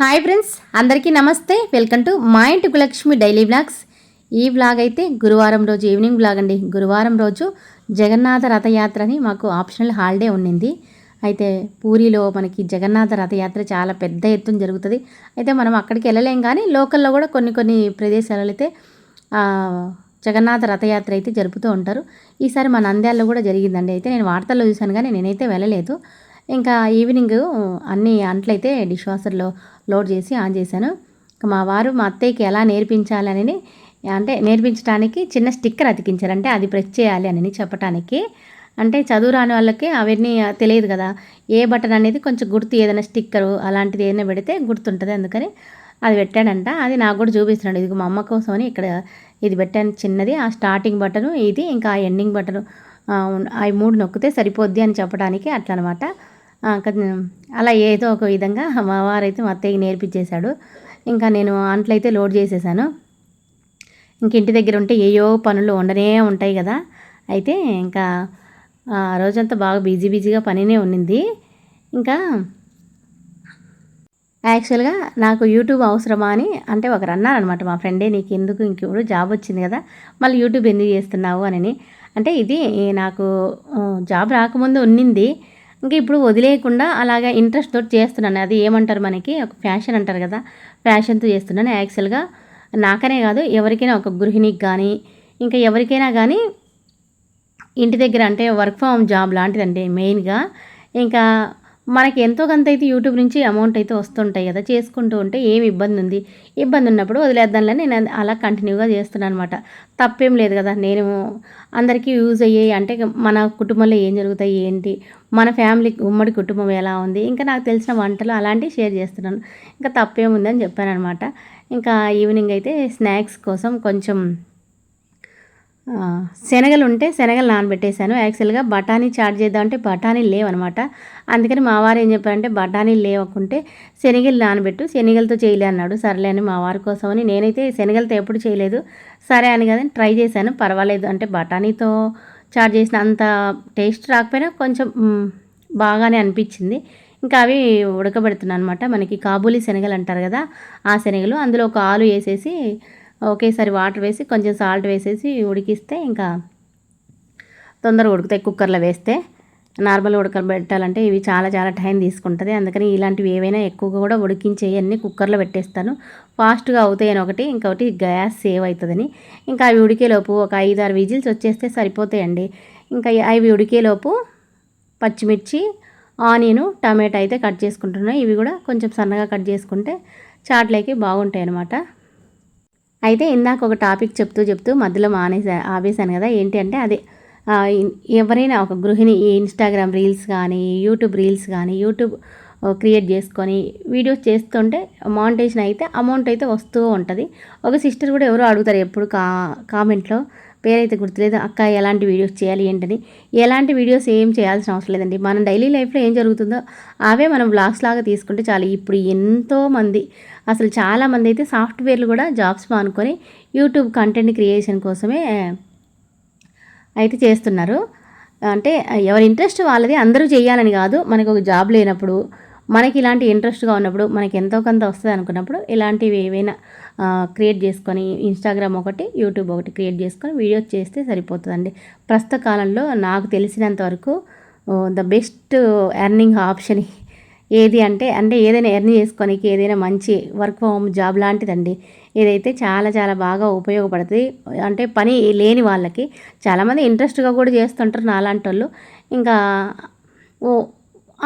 Hi friends, అందరికీ నమస్తే. Welcome to మా ఇంటి కులక్ష్మి డైలీ బ్లాగ్స్. ఈ బ్లాగ్ అయితే గురువారం రోజు ఈవినింగ్ బ్లాగ్ అండి. గురువారం రోజు జగన్నాథ రథయాత్ర అని మాకు ఆప్షనల్ హాలిడే ఉండింది. అయితే పూరిలో మనకి జగన్నాథ రథయాత్ర చాలా పెద్ద ఎత్తున జరుగుతుంది. అయితే మనం అక్కడికి వెళ్ళలేం, కానీ లోకల్లో కూడా కొన్ని ప్రదేశాలలో అయితే జగన్నాథ రథయాత్ర అయితే జరుపుతూ ఉంటారు. ఈసారి మా నంద్యాలలో కూడా జరిగిందండి. అయితే నేను వార్తల్లో చూశాను, కానీ నేనైతే వెళ్ళలేదు. ఇంకా ఈవినింగ్ అన్ని అంట్లయితే డిష్ వాషర్లో లోడ్ చేసి ఆన్ చేశాను. మా వారు మా అత్తయ్యకి ఎలా నేర్పించాలని, అంటే నేర్పించడానికి చిన్న స్టిక్కర్ అతికించారు. అంటే అది ప్రెస్ చేయాలి అని చెప్పడానికి. అంటే చదువు రాని వాళ్ళకి అవన్నీ తెలియదు కదా, ఏ బటన్ అనేది కొంచెం గుర్తు, ఏదైనా స్టిక్కరు అలాంటిది ఏదైనా పెడితే గుర్తుంటుంది. అందుకని అది పెట్టాడంట. అది నాకు కూడా చూపిస్తున్నాడు. ఇది మా అమ్మ కోసం అని ఇక్కడ ఇది పెట్టాను చిన్నది. ఆ స్టార్టింగ్ బటను ఇది, ఇంకా ఆ ఎండింగ్ బటను, అవి 3 నొక్కితే సరిపోద్ది అని చెప్పడానికి అట్లా అనమాట. అలా ఏదో ఒక విధంగా మా వారైతే మా అత్తయ్యకి నేర్పించేశాడు. ఇంకా నేను అంట్లయితే లోడ్ చేసేసాను. ఇంక ఇంటి దగ్గర ఉంటే ఏయో పనులు ఉండనే ఉంటాయి కదా. అయితే ఇంకా రోజంతా బాగా బిజీగా పనినే ఉండింది. ఇంకా యాక్చువల్గా నాకు యూట్యూబ్ అవసరమా అని, అంటే ఒకరు అన్నారనమాట, మా ఫ్రెండే, నీకు ఎందుకు ఇంకెప్పుడు జాబ్ వచ్చింది కదా మళ్ళీ యూట్యూబ్ ఎందుకు చేస్తున్నావు అని. అంటే ఇది నాకు జాబ్ రాకముందు ఉన్నింది. ఇంకా ఇప్పుడు వదిలేయకుండా అలాగా ఇంట్రెస్ట్ తోటి చేస్తున్నాను. అది ఏమంటారు, మనకి ఒక ఫ్యాషన్ అంటారు కదా, ఫ్యాషన్తో చేస్తున్నాను. యాక్చువల్గా నాకనే కాదు, ఎవరికైనా, ఒక గృహిణికి కానీ ఇంకా ఎవరికైనా కానీ ఇంటి దగ్గర అంటే వర్క్ ఫ్రమ్ జాబ్ లాంటిదండి మెయిన్గా. ఇంకా మనకి ఎంతో కొంత అయితే యూట్యూబ్ నుంచి అమౌంట్ అయితే వస్తుంటాయి కదా, చేసుకుంటూ ఉంటే ఏమి ఇబ్బంది ఉన్నప్పుడు వదిలేద్దాంలని నేను అలా కంటిన్యూగా చేస్తున్నాను అనమాట. తప్పేం లేదు కదా. నేను అందరికీ యూజ్ అయ్యేవి, అంటే మన కుటుంబంలో ఏం జరుగుతాయి ఏంటి, మన ఫ్యామిలీ ఉమ్మడి కుటుంబం ఎలా ఉంది, ఇంకా నాకు తెలిసిన వంటలు అలాంటివి షేర్ చేస్తున్నాను. ఇంకా తప్పేముందని చెప్పాను అనమాట. ఇంకా ఈవినింగ్ అయితే స్నాక్స్ కోసం కొంచెం శనగలు ఉంటే శనగలు నానబెట్టేశాను. యాక్చువల్గా బఠానీ చాట్ చేద్దామంటే బఠానీలు లేవనమాట. అందుకని మా వారు ఏం చెప్పారంటే, బఠానీలు లేవకుంటే శనగలు నానబెట్టు, శనగలతో చేయలే అన్నాడు. సర్లే అని మా వారి కోసమని, నేనైతే శనగలతో ఎప్పుడు చేయలేదు, సరే అని కదని ట్రై చేశాను. పర్వాలేదు, అంటే బఠానీతో చాట్ చేసిన అంత టేస్ట్ రాకపోయినా కొంచెం బాగానే అనిపించింది. ఇంకా అవి ఉడకబెడుతున్నాను అనమాట. మనకి కాబూలీ శనగలు అంటారు కదా, ఆ శనగలు. అందులో ఒక ఆలు వేసేసి ఒకేసారి వాటర్ వేసి కొంచెం సాల్ట్ వేసేసి ఉడికిస్తే ఇంకా తొందరగా ఉడుకుతాయి. కుక్కర్లో వేస్తే నార్మల్గా ఉడకబెట్టాలంటే ఇవి చాలా టైం తీసుకుంటుంది. అందుకని ఇలాంటివి ఏవైనా ఎక్కువగా కూడా ఉడికించేయన్నీ కుక్కర్లో పెట్టేస్తాను, ఫాస్ట్గా అవుతాయని ఒకటి, ఇంకొకటి గ్యాస్ సేవ్ అవుతుందని. ఇంకా అవి ఉడికేలోపు ఒక 5-6 విజిల్స్ వచ్చేస్తే సరిపోతాయండి. ఇంకా అవి ఉడికేలోపు పచ్చిమిర్చి, ఆనియన్, టమాటా అయితే కట్ చేసుకుంటున్నాను. ఇవి కూడా కొంచెం సన్నగా కట్ చేసుకుంటే చాట్లోకి బాగుంటాయి అన్నమాట. అయితే ఇందాక ఒక టాపిక్ చెప్తూ మధ్యలో ఆపేశాను కదా. ఏంటి అంటే అదే, ఎవరైనా ఒక గృహిణి ఈ ఇన్స్టాగ్రామ్ రీల్స్ కానీ, యూట్యూబ్ రీల్స్ కానీ, యూట్యూబ్ క్రియేట్ చేసుకొని వీడియోస్ చేస్తుంటే మానిటైజేషన్ అయితే అమౌంట్ అయితే వస్తూ ఉంటుంది. ఒక సిస్టర్ కూడా ఎవరో అడుగుతారు ఎప్పుడు కామెంట్లో, పేరైతే గుర్తులేదు, అక్క ఎలాంటి వీడియోస్ చేయాలి ఏంటని. ఎలాంటి వీడియోస్ ఏం చేయాల్సిన అవసరం లేదండి. మనం డైలీ లైఫ్లో ఏం జరుగుతుందో అవే మనం వ్లాగ్స్ లాగా తీసుకుంటే చాలు. ఇప్పుడు ఎంతోమంది, అసలు చాలామంది అయితే సాఫ్ట్వేర్లు కూడా జాబ్స్ మానుకొని యూట్యూబ్ కంటెంట్ క్రియేషన్ కోసమే అయితే చేస్తున్నారు. అంటే ఎవరి ఇంట్రెస్ట్ వాళ్ళది, అందరూ చేయాలని కాదు. మనకు ఒక జాబ్ లేనప్పుడు, మనకి ఇలాంటి ఇంట్రెస్ట్గా ఉన్నప్పుడు, మనకి ఎంతో కొంత వస్తుంది అనుకున్నప్పుడు ఇలాంటివి ఏవైనా క్రియేట్ చేసుకొని, ఇన్స్టాగ్రామ్ ఒకటి, యూట్యూబ్ ఒకటి క్రియేట్ చేసుకొని వీడియోస్ చేస్తే సరిపోతుందండి. ప్రస్తుత కాలంలో నాకు తెలిసినంత వరకు ద బెస్ట్ ఎర్నింగ్ ఆప్షన్ ఏది అంటే ఏదైనా ఎర్న్ చేసుకోనికి, ఏదైనా మంచి వర్క్ ఫ్రమ్ హోమ్ జాబ్ లాంటిదండి. ఇదైతే చాలా బాగా ఉపయోగపడుతుంది. అంటే పని లేని వాళ్ళకి, చాలామంది ఇంట్రెస్ట్గా కూడా చేస్తుంటారు నాలాంటి వాళ్ళు. ఇంకా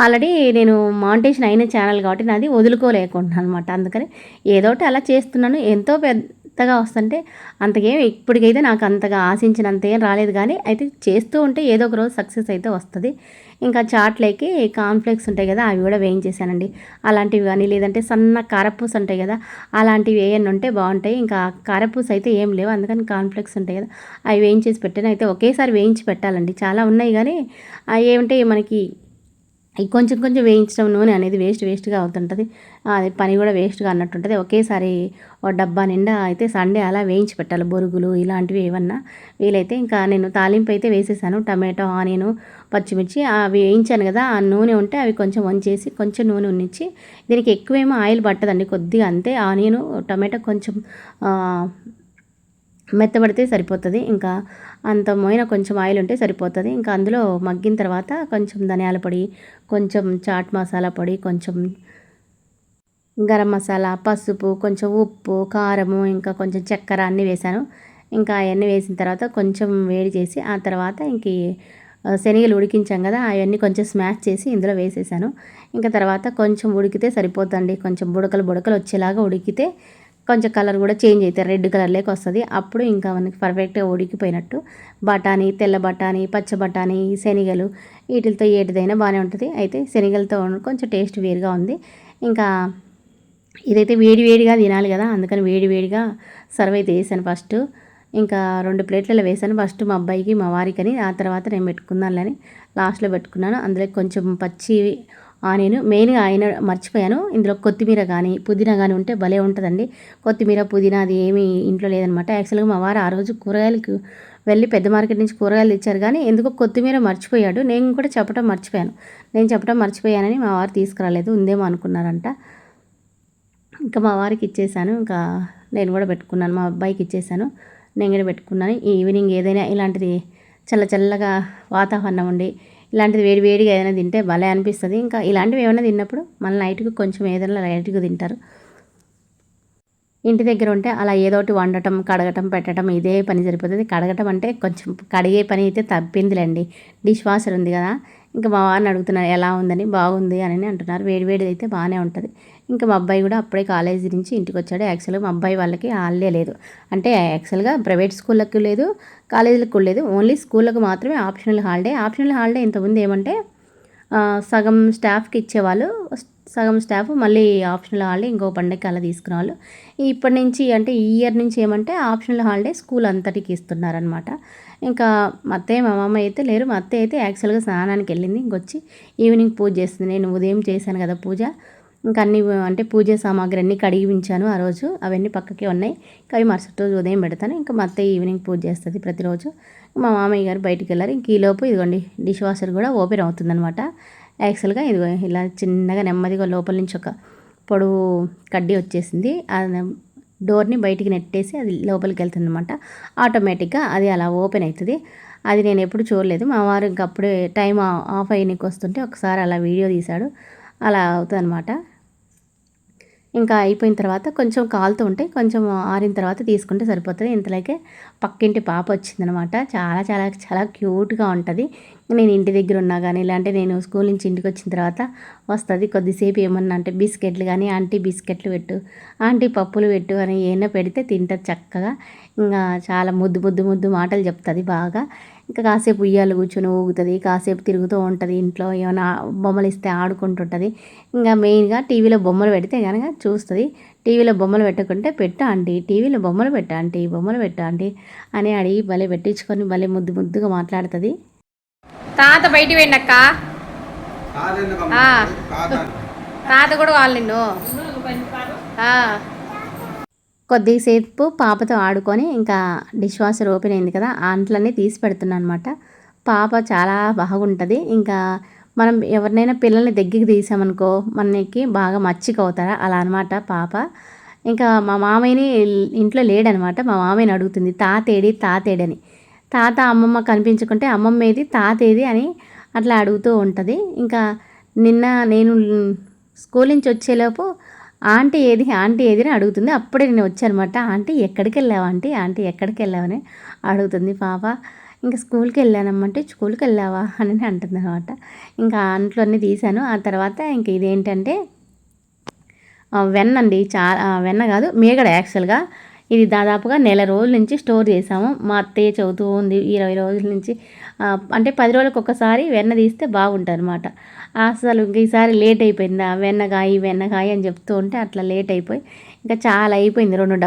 ఆల్రెడీ నేను మానిటైజేషన్ అయిన ఛానల్ కాబట్టి నాది వదులుకోలేకుంటున్నాను అనమాట. అందుకని ఏదోటి అలా చేస్తున్నాను. ఎంతో పెద్దగా వస్తుంటే అంతకేం ఇప్పటికైతే నాకు అంతగా ఆశించినంత ఏం రాలేదు, కానీ అయితే చేస్తూ ఉంటే ఏదో ఒక రోజు సక్సెస్ అయితే వస్తుంది. ఇంకా చాట్లోకి కాన్ఫ్లెక్స్ ఉంటాయి కదా, అవి కూడా వేయించేసానండి. అలాంటివి కానీ, లేదంటే సన్న కారపూస ఉంటాయి కదా, అలాంటివి ఏమన్నా ఉంటే బాగుంటాయి. ఇంకా కారపూస అయితే ఏం లేవు, అందుకని కాన్ఫ్లెక్స్ ఉంటాయి కదా, అవి వేయించేసి పెట్టాను. అయితే ఒకేసారి వేయించి పెట్టాలండి, చాలా ఉన్నాయి కానీ ఏమంటే మనకి ఈ కొంచెం కొంచెం వేయించడం నూనె అనేది వేస్ట్గా అవుతుంటుంది. అది పని కూడా వేస్ట్గా అన్నట్టుంటుంది. ఒకేసారి ఓ డబ్బా నిండా అయితే సండే అలా వేయించి పెట్టాలి. బొరుగులు ఇలాంటివి ఏమన్నా వీలైతే. ఇంకా నేను తాలింపు అయితే వేసేసాను. టమాటో, ఆనియను, పచ్చిమిర్చి అవి వేయించాను కదా, ఆ నూనె ఉంటే అవి కొంచెం వంచేసి కొంచెం నూనె ఉన్నిచ్చి, దీనికి ఎక్కువేమో ఆయిల్ పట్టదండి, కొద్దిగా అంతే. ఆనియను, టమాటో కొంచెం మెత్తబడితే సరిపోతుంది. ఇంకా అంత మోయిన కొంచెం ఆయిల్ ఉంటే సరిపోతుంది. ఇంకా అందులో మగ్గిన తర్వాత కొంచెం ధనియాల పొడి, కొంచెం చాట్ మసాలా పొడి, కొంచెం గరం మసాలా, పసుపు, కొంచెం ఉప్పు, కారము, ఇంకా కొంచెం చక్కెర అన్నీ వేశాను. ఇంకా అవన్నీ వేసిన తర్వాత కొంచెం వేడి చేసి ఆ తర్వాత శనగలు ఉడికించాం కదా, అవన్నీ కొంచెం స్మాష్ చేసి ఇందులో వేసేసాను. ఇంకా తర్వాత కొంచెం ఉడికితే సరిపోతుందండి. కొంచెం బుడకలు వచ్చేలాగా ఉడికితే కొంచెం కలర్ కూడా చేంజ్ అవుతుంది, రెడ్ కలర్లోకి వస్తుంది. అప్పుడు ఇంకా మనకి పర్ఫెక్ట్గా ఉడికిపోయినట్టు. బఠానీ, తెల్ల బఠానీ, పచ్చ బఠానీ, శనగలు వీటితో ఏటిదైనా బాగానే ఉంటుంది. అయితే శనగలతో కొంచెం టేస్ట్ వేరుగా ఉంది. ఇంకా ఇదైతే వేడిగా తినాలి కదా, అందుకని వేడిగా సర్వ్ అయితే వేసాను ఫస్ట్. ఇంకా 2 ప్లేట్లలో వేసాను. ఫస్ట్ మా అబ్బాయికి మా వారికని, ఆ తర్వాత నేను పెట్టుకుందానులని లాస్ట్లో పెట్టుకున్నాను. అందులో కొంచెం పచ్చి ఆనియన్, మెయిన్గా ఆయన మర్చిపోయాను, ఇందులో కొత్తిమీర కానీ పుదీనా కానీ ఉంటే భలే ఉంటుందండి. కొత్తిమీర, పుదీనా అది ఏమీ ఇంట్లో లేదనమాట. యాక్చువల్గా మా వారు ఆ రోజు కూరగాయలకు వెళ్ళి పెద్ద మార్కెట్ నుంచి కూరగాయలు తెచ్చారు, కానీ ఎందుకో కొత్తిమీర మర్చిపోయాడు. నేను కూడా చెప్పడం మర్చిపోయాను. నేను చెప్పడం మర్చిపోయానని మా వారు తీసుకురాలేదు, ఉందేమో అనుకున్నారంట. ఇంకా మా వారికి ఇచ్చేసాను. ఇంకా నేను కూడా పెట్టుకున్నాను, మా అబ్బాయికి ఇచ్చేసాను, నేను కూడా పెట్టుకున్నాను. ఈవినింగ్ ఏదైనా ఇలాంటిది చల్లగా వాతావరణం ఉండి ఇలాంటిది వేడిగా ఏదైనా తింటే భలే అనిపిస్తుంది. ఇంకా ఇలాంటివి ఏమైనా తిన్నప్పుడు మళ్ళీ నైట్కి కొంచెం ఏదైనా లైట్గా తింటారు. ఇంటి దగ్గర ఉంటే అలా ఏదోటి వండటం, కడగటం, పెట్టడం ఇదే పని సరిపోతుంది. కడగటం అంటే కొంచెం కడిగే పని అయితే తప్పిందిలేండి, డిష్ వాషర్ ఉంది కదా. ఇంకా మా వారిని అడుగుతున్నారు ఎలా ఉందని. బాగుంది అని అంటున్నారు. వేడిది అయితే బాగానే ఉంటుంది. ఇంకా మా అబ్బాయి కూడా అప్పుడే కాలేజీ నుంచి ఇంటికి వచ్చాడు. యాక్చువల్గా మా అబ్బాయి వాళ్ళకి హాలిడే లేదు, అంటే యాక్చువల్గా ప్రైవేట్ స్కూళ్ళకి లేదు, కాలేజీలకు లేదు, ఓన్లీ స్కూళ్ళకు మాత్రమే ఆప్షనల్ హాలిడే. ఇంతకుముందు ఏమంటే సగం స్టాఫ్కి ఇచ్చేవాళ్ళు, సగం స్టాఫ్ మళ్ళీ ఆప్షనల్ హాలిడే ఇంకో పండగకి అలా తీసుకునేవాళ్ళు. ఇప్పటి నుంచి అంటే ఈ ఇయర్ నుంచి ఏమంటే ఆప్షనల్ హాలిడే స్కూల్ అంతటికి ఇస్తున్నారనమాట. ఇంకా మా అత్తయ్య మా మామ అయితే లేరు. మా అత్తయ్య అయితే యాక్చువల్గా స్నానానికి వెళ్ళింది, ఇంకొచ్చి ఈవినింగ్ పూజ చేస్తుంది. నేను ఉదయం చేశాను కదా పూజ, ఇంకా అన్ని అంటే పూజ సామాగ్రి అన్నీ కడిగి ఉంచాను ఆ రోజు, అవన్నీ పక్కకే ఉన్నాయి. ఇంకా అవి మరుసటి రోజు ఉదయం పెడతాను. ఇంకా మా అత్తయ్య ఈవినింగ్ పూజ చేస్తుంది ప్రతిరోజు. మా మామయ్య గారు బయటికి వెళ్ళారు. ఇంక ఈలోపు ఇదిగోండి డిష్ వాషర్ కూడా ఓపెన్ అవుతుందన్నమాట. యాక్చువల్గా ఇదిగో ఇలా చిన్నగా నెమ్మదిగా లోపల నుంచి ఒక పొడవు కడ్డీ వచ్చేసింది, డోర్ని బయటికి నెట్టేసి అది లోపలికి వెళ్తుంది అనమాట. ఆటోమేటిక్గా అది అలా ఓపెన్ అవుతుంది. అది నేను ఎప్పుడు చూడలేదు. మా వారు ఇంకప్పుడే టైం ఆఫ్ అయ్యనికి వస్తుంటే ఒకసారి అలా వీడియో తీశాడు. అలా అవుతుంది అనమాట. ఇంకా అయిపోయిన తర్వాత కొంచెం కాలుతూ ఉంటే కొంచెం ఆరిన తర్వాత తీసుకుంటే సరిపోతుంది. ఇంతలోకే పక్కింటి పాప వచ్చిందనమాట. చాలా క్యూట్గా ఉంటుంది. నేను ఇంటి దగ్గర ఉన్నా కానీ ఇలాంటి నేను స్కూల్ నుంచి ఇంటికి వచ్చిన తర్వాత వస్తుంది. కొద్దిసేపు ఏమన్నా అంటే బిస్కెట్లు కానీ, ఆంటీ బిస్కెట్లు పెట్టు, ఆంటీ పప్పులు పెట్టు అని ఏమైనా పెడితే తింటుంది చక్కగా. ఇంకా చాలా ముద్దు మాటలు చెప్తుంది బాగా. ఇంకా కాసేపు ఉయ్యాలు కూర్చొని ఊగుతుంది, కాసేపు తిరుగుతూ ఉంటుంది. ఇంట్లో ఏమైనా బొమ్మలు ఇస్తే ఆడుకుంటుంటుంది. ఇంకా మెయిన్గా టీవీలో బొమ్మలు పెడితే కనుక చూస్తుంది. టీవీలో బొమ్మలు పెట్టకుంటే పెట్టు ఆంటీ, టీవీలో బొమ్మలు పెట్టు ఆంటీ అని అడిగి భలే పెట్టించుకొని భలే ముద్దుగా మాట్లాడుతుంది. తాత బయటికి పోయిండక్క, తాత కూడా వాళ్ళు నిన్ను కొద్దిసేపు పాపతో ఆడుకొని ఇంకా డిష్ వాషర్ ఓపెన్ అయింది కదా, అంట్లన్నీ తీసి పెడుతున్నాను అనమాట. పాప చాలా బాగుంటుంది. ఇంకా మనం ఎవరినైనా పిల్లల్ని దగ్గరికి తీసామనుకో మనకి బాగా మచ్చిక అవుతారా, అలా అనమాట పాప. ఇంకా మా మామయ్యని ఇంట్లో లేడనమాట. మా మామయ్యని అడుగుతుంది తాతేడని. తాత అమ్మమ్మ కనిపించుకుంటే అమ్మమ్మ ఏది తాత ఏది అని అట్లా అడుగుతూ ఉంటుంది. ఇంకా నిన్న నేను స్కూల్ నుంచి వచ్చేలోపు ఆంటీ ఏది అని అడుగుతుంది. అప్పుడే నేను వచ్చానమాట. ఆంటీ ఎక్కడికి వెళ్ళావా ఆంటీ ఎక్కడికి వెళ్ళావని అడుగుతుంది పాప. ఇంకా స్కూల్కి వెళ్ళానమ్మంటే స్కూల్కి వెళ్ళావా అని అంటుంది అనమాట. ఇంకా అంట్లో అన్నీ తీశాను. ఆ తర్వాత ఇంక ఇదేంటంటే వెన్నండి, వెన్న కాదు మేగడ. యాక్చువల్గా ఇది దాదాపుగా నెల రోజుల నుంచి స్టోర్ చేసాము. మా అత్తయ్య చెబుతూ ఉంది 20 రోజుల నుంచి, అంటే 10 రోజులకు ఒకసారి వెన్న తీస్తే బాగుంటుంది అనమాట. అసలు ఈసారి లేట్ అయిపోయింది. వెన్నకాయ అని చెప్తూ ఉంటే అట్లా లేట్ అయిపోయి ఇంకా చాలా అయిపోయింది. 2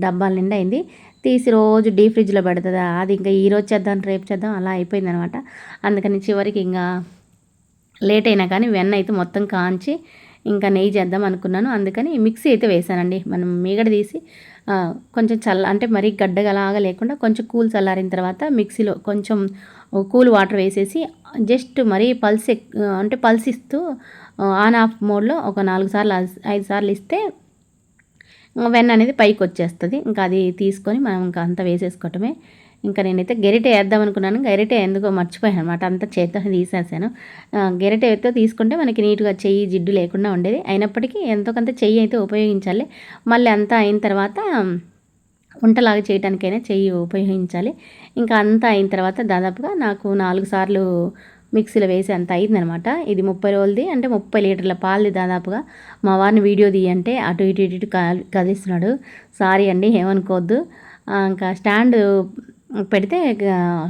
డబ్బాల నిండా అయింది. తీసి రోజు డీప్ ఫ్రిడ్జ్లో పెడుతుంది. అది ఇంకా ఈరోజు చేద్దాం రేపు చేద్దాం అలా అయిపోయింది అనమాట. అందుకని చివరికి ఇంకా లేట్ అయినా కానీ వెన్న అయితే మొత్తం కాంచి ఇంకా నెయ్యి చేద్దాం అనుకున్నాను. అందుకని మిక్సీ అయితే వేసానండి. మనం మీగడ తీసి కొంచెం అంటే మరీ గడ్డగలాగా లేకుండా కొంచెం కూల్ చల్లారిన తర్వాత మిక్సీలో కొంచెం కూల్ వాటర్ వేసేసి జస్ట్ మరీ అంటే పల్స్ ఇస్తూ ఆన్ ఆఫ్ మోడ్లో ఒక 4 సార్లు 5 సార్లు ఇస్తే వెన్న అనేది పైకి వచ్చేస్తుంది. ఇంకా అది తీసుకొని మనం ఇంకా అంతా వేసేసుకోవటమే. ఇంకా నేనైతే గెరిటె వేద్దాం అనుకున్నాను. గెరిటె ఎందుకో మర్చిపోయాను అనమాట. అంతా చేత్తో తీసేసాను. గెరిటె అయితే తీసుకుంటే మనకి నీట్గా చెయ్యి జిడ్డు లేకుండా ఉండేది. అయినప్పటికీ ఎంతో కొంత చెయ్యి అయితే ఉపయోగించాలి. మళ్ళీ అంతా అయిన తర్వాత వంటలాగా చేయడానికైనా చెయ్యి ఉపయోగించాలి. ఇంకా అంతా అయిన తర్వాత దాదాపుగా నాకు 4 సార్లు మిక్సీలో వేసి అంత అయిందనమాట. ఇది 30 రోజులది, అంటే 30 లీటర్ల పాలది దాదాపుగా. మా వారిని వీడియో తీయంటే అటు ఇటు ఇటు కదిలిస్తున్నాడు. సారీ అండి, ఏమనుకోవద్దు. ఇంకా స్టాండ్ పెడితే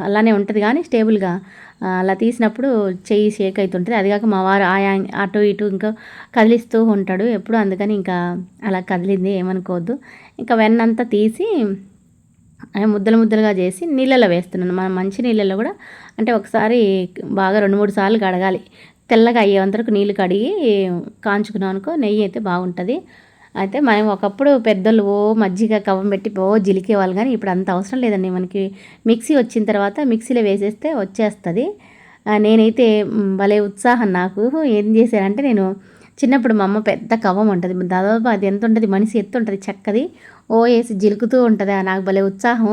అలానే ఉంటుంది కానీ స్టేబుల్గా అలా తీసినప్పుడు చెయ్యి షేక్ అవుతుంటుంది. అది కాక మా వారు అటు ఇటు ఇంకా కదిలిస్తూ ఉంటాడు ఎప్పుడు, అందుకని ఇంకా అలా కదిలింది, ఏమనుకోవద్దు. ఇంకా వెన్నంతా తీసి ముద్దలు ముద్దలుగా చేసి నీళ్ళలో వేస్తున్నాను. మనం మంచి నీళ్ళలో కూడా అంటే ఒకసారి బాగా 2-3 సార్లు కడగాలి. తెల్లగా అయ్యేంతవరకు నీళ్ళు కడిగి కాంచుకున్నాం అనుకో నెయ్యి అయితే బాగుంటుంది. అయితే మనం ఒకప్పుడు పెద్దలు మజ్జిగ కవ్వం పెట్టి జిలికేవాళ్ళు, కానీ ఇప్పుడు అంత అవసరం లేదండి. మనకి మిక్సీ వచ్చిన తర్వాత మిక్సీలో వేసేస్తే వచ్చేస్తుంది. నేనైతే భలే ఉత్సాహం నాకు. ఏం చేశానంటే, నేను చిన్నప్పుడు మా అమ్మ పెద్ద కవ్వం ఉంటుంది, దాదాపు అది ఎంత ఉంటుంది, మనిషి ఎత్తు ఉంటుంది, చక్కది వేసి జిలుకుతూ ఉంటుంది. నాకు భలే ఉత్సాహం.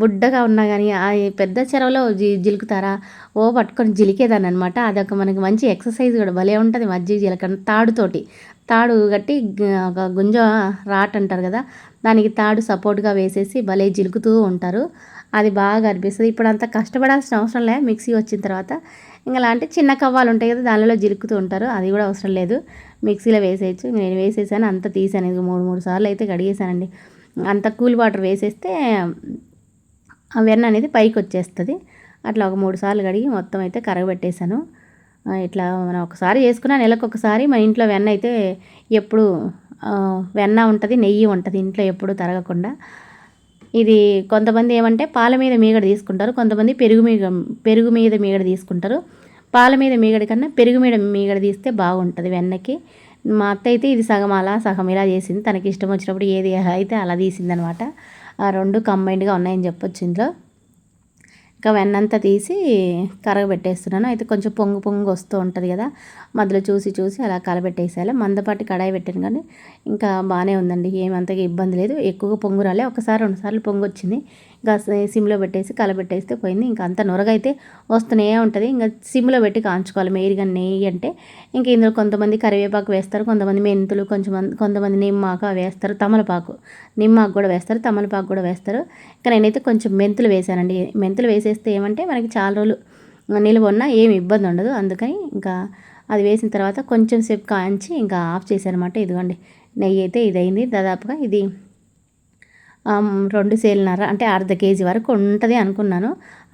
బుడ్డగా ఉన్నా కానీ ఆ పెద్ద చెరవలో జిలుకుతారా పట్టుకొని జిలికేదాన్ని అనమాట. అదొక మనకి మంచి ఎక్సర్సైజ్ కూడా భలే ఉంటుంది. మజ్జిగ జిలక తాడు కట్టి ఒక గుంజ రాట్ అంటారు కదా, దానికి తాడు సపోర్ట్గా వేసేసి భలే జిలుకుతూ ఉంటారు. అది బాగా అనిపిస్తుంది. ఇప్పుడు అంత కష్టపడాల్సిన అవసరం లేదు మిక్సీ వచ్చిన తర్వాత. ఇంకా అలాంటి చిన్న కవ్వాలు ఉంటాయి కదా, దానిలో జిలుకుతూ ఉంటారు, అది కూడా అవసరం లేదు, మిక్సీలో వేసేయచ్చు. నేను వేసేసాను, అంత తీసాను. ఇది 3 సార్లు అయితే కడిగేసానండి. అంత కూల్ వాటర్ వేసేస్తే ఆ వెన్న అనేది పైకి వచ్చేస్తుంది. అట్లా ఒక 3 సార్లు కడిగి మొత్తం అయితే కరగబెట్టేశాను. ఇట్లా మనం ఒకసారి చేసుకున్నా నెలకు ఒకసారి మన ఇంట్లో వెన్న అయితే ఎప్పుడు వెన్న ఉంటుంది, నెయ్యి ఉంటుంది ఇంట్లో ఎప్పుడు తరగకుండా. ఇది కొంతమంది ఏమంటే పాల మీద మీగడ తీసుకుంటారు, కొంతమంది పెరుగు మీద మీగడ తీసుకుంటారు. పాల మీద మీగడ కన్నా పెరుగు మీద మీగడ తీస్తే బాగుంటుంది వెన్నకి. మా అత్త అయితే ఇది సగం అలా సగం ఇలా చేసింది. తనకి ఇష్టం వచ్చినప్పుడు ఏది అయితే అలా తీసింది అనమాట. ఆ 2 కంబైన్డ్గా ఉన్నాయని చెప్పొచ్చు ఇంట్లో. ఇంకా వెన్నంతా తీసి కరగబెట్టేస్తున్నాను. అయితే కొంచెం పొంగు వస్తూ ఉంటుంది కదా, మధ్యలో చూసి అలా కలబెట్టేసేయాలి. మందపాటి కడాయి పెట్టాను కానీ ఇంకా బాగానే ఉందండి, ఏమంతగా ఇబ్బంది లేదు. ఎక్కువగా పొంగు రాలే, 1-2 సార్లు పొంగు వచ్చింది. ఇంకా సిమ్లో పెట్టేసి కలబెట్టేస్తే పోయింది. ఇంకా అంత నొరగైతే వస్తూనే ఉంటుంది. ఇంకా సిమ్లో పెట్టి కాంచుకోవాలి. మెయిన్గా నెయ్యి అంటే ఇంక ఇందులో కొంతమంది కరివేపాకు వేస్తారు, కొంతమంది మెంతులు, కొంతమంది నిమ్మాకు వేస్తారు, నిమ్మాకు కూడా వేస్తారు, తమలపాకు కూడా వేస్తారు. ఇంకా నేనైతే కొంచెం మెంతులు వేసానండి. మెంతులు వేసేస్తే ఏమంటే మనకి చాలా రోజులు నిల్వ ఉన్నా ఏమి ఇబ్బంది ఉండదు. అందుకని ఇంకా అది వేసిన తర్వాత కొంచెం సేపు కాంచి ఇంకా ఆఫ్ చేశాను అనమాట. ఇదిగోండి నెయ్యి అయితే ఇదైంది. దాదాపుగా ఇది 2 సేలున్నర, అంటే అర్ధ కేజీ వరకు ఉంటుంది అనుకున్నాను.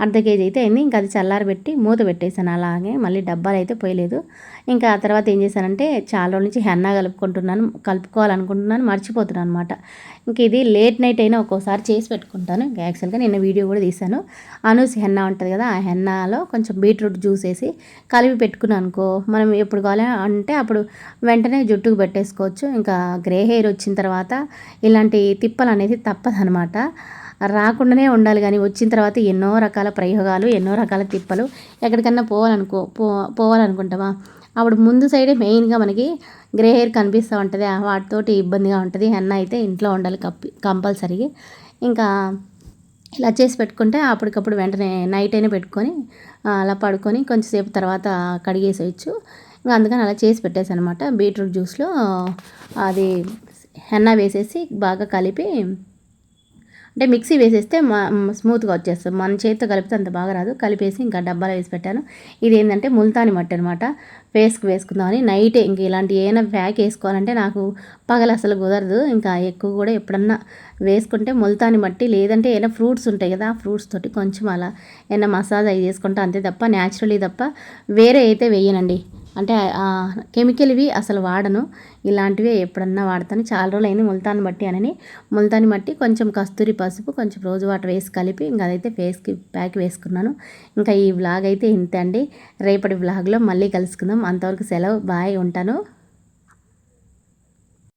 అర్ధ కేజీ అయితే అయింది. ఇంకా అది చల్లారబెట్టి మూత పెట్టేశాను అలాగే, మళ్ళీ డబ్బాలు అయితే పోయలేదు. ఇంకా ఆ తర్వాత ఏం చేశానంటే, చాలా రోజుల నుంచి హెన్నా కలుపుకోవాలనుకుంటున్నాను, మర్చిపోతున్నాను అనమాట. ఇంక ఇది లేట్ నైట్ అయినా ఒక్కోసారి చేసి పెట్టుకుంటాను. ఇంకా యాక్చువల్గా నిన్న వీడియో కూడా తీశాను. అనూస్ హెన్నా ఉంటుంది కదా, ఆ హెన్నాలో కొంచెం బీట్రూట్ జ్యూస్ వేసి కలిపి పెట్టుకున్నాను అనుకో, మనం ఎప్పుడు కావాలి అంటే అప్పుడు వెంటనే జుట్టుకు పెట్టేసుకోవచ్చు. ఇంకా గ్రే హెయిర్ వచ్చిన తర్వాత ఇలాంటి తిప్పలు అనేది తప్పదనమాట. రాకుండానే ఉండాలి, కానీ వచ్చిన తర్వాత ఎన్నో రకాల ప్రయోగాలు, ఎన్నో రకాల తిప్పలు. ఎక్కడికన్నా పోవాలనుకుంటామా, అప్పుడు ముందు సైడే మెయిన్గా మనకి గ్రే హెయిర్ కనిపిస్తూ ఉంటుంది, వాటితోటి ఇబ్బందిగా ఉంటుంది. హెన్నా అయితే ఇంట్లో ఉండాలి కంపల్సరీ. ఇంకా ఇలా చేసి పెట్టుకుంటే అప్పటికప్పుడు వెంటనే నైట్ అయినా పెట్టుకొని అలా పడుకొని కొంచెంసేపు తర్వాత కడిగేసేయచ్చు. ఇంకా అందుకని అలా చేసి పెట్టేసాను అనమాట. బీట్రూట్ జ్యూస్లో అది హెన్నా వేసేసి బాగా కలిపి, అంటే మిక్సీ వేసేస్తే స్మూత్గా వచ్చేస్తుంది, మన చేతితో కలిపితే అంత బాగా రాదు. కలిపేసి ఇంకా డబ్బాలో వేసి పెట్టాను. ఇది ఏంటంటే ముల్తాని మట్టి అనమాట, ఫేస్కి వేసుకుందామని. నైటే ఇంక ఇలాంటి ఏమైనా ప్యాక్ వేసుకోవాలంటే నాకు పగలు అసలు కుదరదు. ఇంకా ఎక్కువ కూడా ఎప్పుడన్నా వేసుకుంటే ముల్తాని మట్టి, లేదంటే ఏమైనా ఫ్రూట్స్ ఉంటాయి కదా, ఆ ఫ్రూట్స్ తోటి కొంచెం అలా ఏమైనా మసాజ్ అవి చేసుకుంటే అంతే తప్ప న్యాచురలీ తప్ప వేరే అయితే వేయనండి. అంటే కెమికల్వి అసలు వాడను. ఇలాంటివే ఎప్పుడన్నా వాడతాను. చాలా రోజులైంది ముల్తాన్ మట్టి అనని. ముల్తాని మట్టి, కొంచెం కస్తూరి పసుపు, కొంచెం రోజ్ వాటర్ వేసి కలిపి ఇంక అదైతే ఫేస్‌కి ప్యాక్ వేసుకున్నాను. ఇంకా ఈ వ్లాగ్ అయితే ఇంతే అండి. రేపటి వ్లాగ్‌లో మళ్ళీ కలుసుకుందాం. అంతవరకు సెలవు. బాయ్. ఉంటాను.